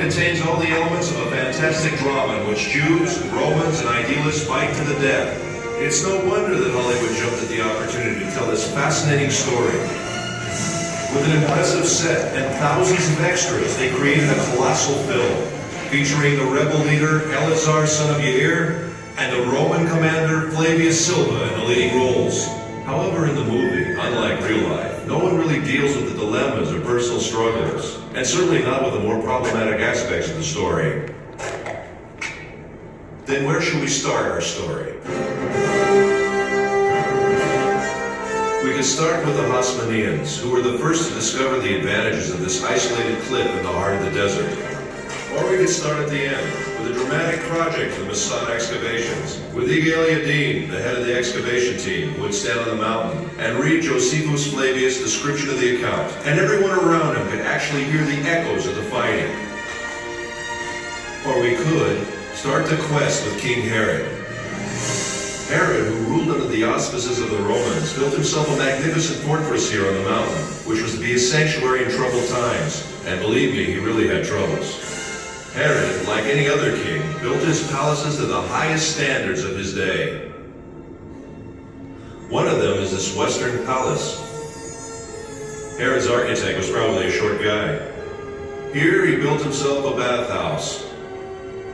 contains all the elements of a fantastic drama in which Jews, Romans, and idealists fight to the death. It's no wonder that Hollywood jumped at the opportunity to tell this fascinating story. With an impressive set and thousands of extras, they created a colossal film featuring the rebel leader Eleazar, son of Yair, and the Roman commander Flavius Silva in the leading roles. However, in the movie, unlike real life, no one really deals with the dilemmas or personal struggles, and certainly not with the more problematic aspects of the story. Then where should we start our story? We could start with the Hasmoneans, who were the first to discover the advantages of this isolated cliff in the heart of the desert. Or we could start at the end, with a dramatic project of the Masada excavations, with Yigal Yadin, the head of the excavation team, who would stand on the mountain and read Josephus Flavius' description of the account, and everyone around him could actually hear the echoes of the fighting. Or we could start the quest with King Herod. Herod, who ruled under the auspices of the Romans, built himself a magnificent fortress here on the mountain, which was to be a sanctuary in troubled times, and believe me, he really had troubles. Herod, like any other king, built his palaces to the highest standards of his day. One of them is this Western Palace. Herod's architect was probably a short guy. Here he built himself a bathhouse,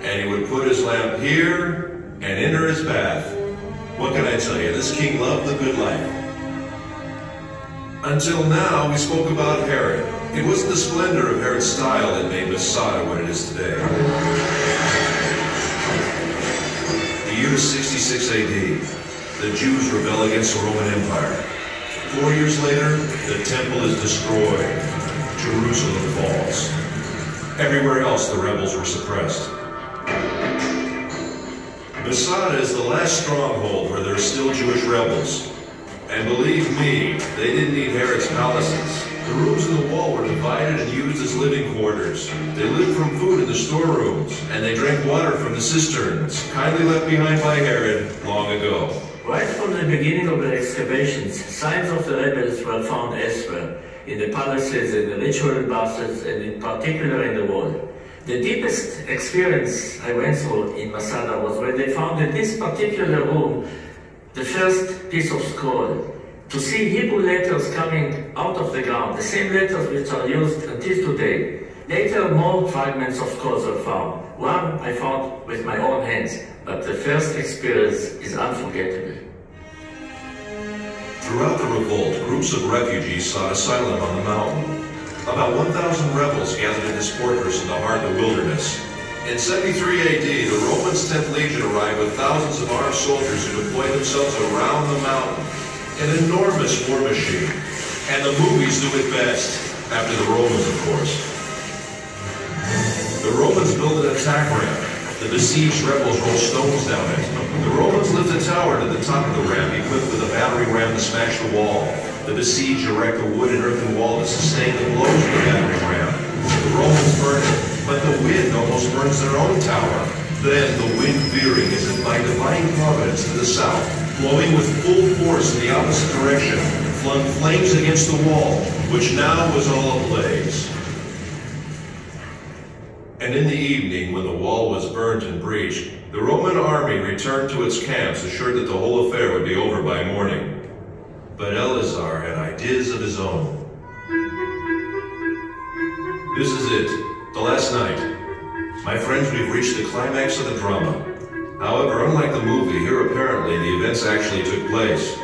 and he would put his lamp here and enter his bath. What can I tell you? This king loved the good life. Until now, we spoke about Herod. It wasn't the splendor of Herod's style that made Masada what it is today. The year is 66 AD. The Jews rebel against the Roman Empire. 4 years later, the temple is destroyed. Jerusalem falls. Everywhere else, the rebels were suppressed. Masada is the last stronghold where there are still Jewish rebels. And believe me, they didn't need Herod's palaces. The rooms in the wall were divided and used as living quarters. They lived from food in the storerooms, and they drank water from the cisterns, kindly left behind by Herod long ago. Right from the beginning of the excavations, signs of the rebels were found elsewhere, in the palaces, in the ritual baths, and in particular in the wall. The deepest experience I went through in Masada was when they found in this particular room the first piece of scroll. To see Hebrew letters coming out of the ground, the same letters which are used until today. Later, more fragments of scrolls were found. One I found with my own hands, but the first experience is unforgettable. Throughout the revolt, groups of refugees sought asylum on the mountain. About 1,000 rebels gathered in this fortress in the heart of the wilderness. In 73 AD, the Romans' 10th Legion arrived with thousands of armed soldiers who deployed themselves around the mountain. An enormous war machine. And the movies do it best, after the Romans, of course. The Romans built an attack ramp. The besieged rebels rolled stones down it. The Romans lifted a tower to the top of the ramp, equipped with a battering ram to smash the wall. The besieged erect a wood and earthen wall to sustain the blows of the battering ram. The Romans burn it, but the wind almost burns their own tower. Then the wind veering as if by divine providence to the south, blowing with full force in the opposite direction, flung flames against the wall, which now was all ablaze. And in the evening, when the wall was burnt and breached, the Roman army returned to its camps, assured that the whole affair would be over by morning. But Eleazar had ideas of his own. This is it, the last night. My friends, we've reached the climax of the drama. However, unlike the movie, here apparently the events actually took place.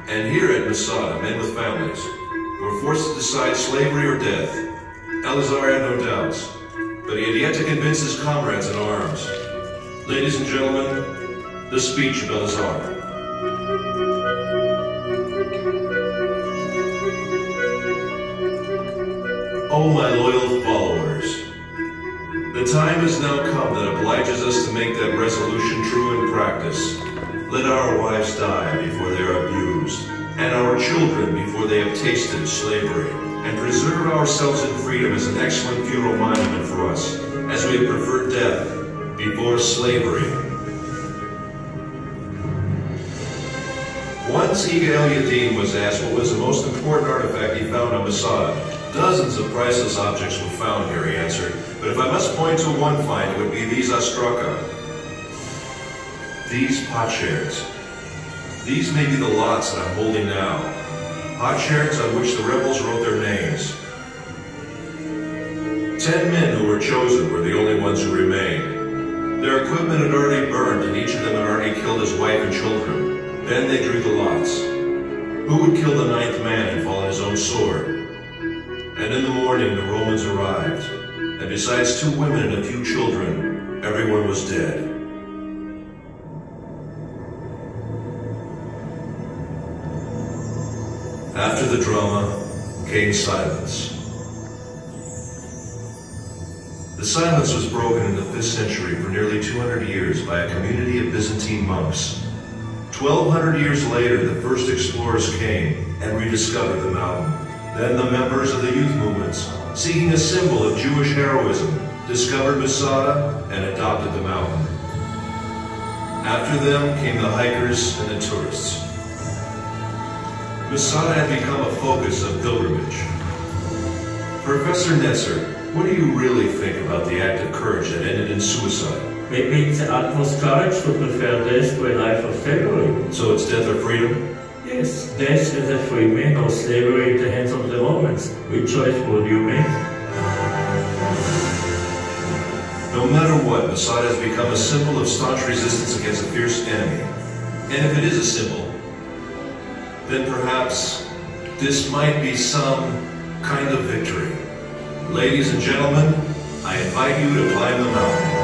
And here at Masada, men with families were forced to decide slavery or death. Eleazar had no doubts, but he had yet to convince his comrades in arms. Ladies and gentlemen, the speech of Eleazar. Oh, my loyal followers, the time has now come that obliges us to make that resolution true in practice. Let our wives die before they are abused, and our children before they have tasted slavery, and preserve ourselves in freedom as an excellent funeral monument for us, as we have preferred death before slavery. Once Yigal Yadin was asked what was the most important artifact he found on Masada. Dozens of priceless objects were found here, he answered, but if I must point to one find, it would be these ostraka. These potsherds. These may be the lots that I'm holding now. Potsherds on which the rebels wrote their names. 10 men who were chosen were the only ones who remained. Their equipment had already burned, and each of them had already killed his wife and children. Then they drew the lots. Who would kill the 9th man and fall on his own sword? And in the morning the Romans arrived, and besides 2 women and a few children, everyone was dead. After the drama came silence. The silence was broken in the 5th century for nearly 200 years by a community of Byzantine monks. 1,200 years later, the first explorers came and rediscovered the mountain. Then the members of the youth movements, seeking a symbol of Jewish heroism, discovered Masada and adopted the mountain. After them came the hikers and the tourists. Masada had become a focus of pilgrimage. Professor Netzer, what do you really think about the act of courage that ended in suicide? Maybe it's the utmost courage to prefer death to a life of slavery. So it's death or freedom? Yes, death as a free man or slavery in the hands of the Romans. Which choice would you make? No matter what, Masada has become a symbol of staunch resistance against a fierce enemy. And if it is a symbol, then perhaps this might be some kind of victory. Ladies and gentlemen, I invite you to climb the mountain.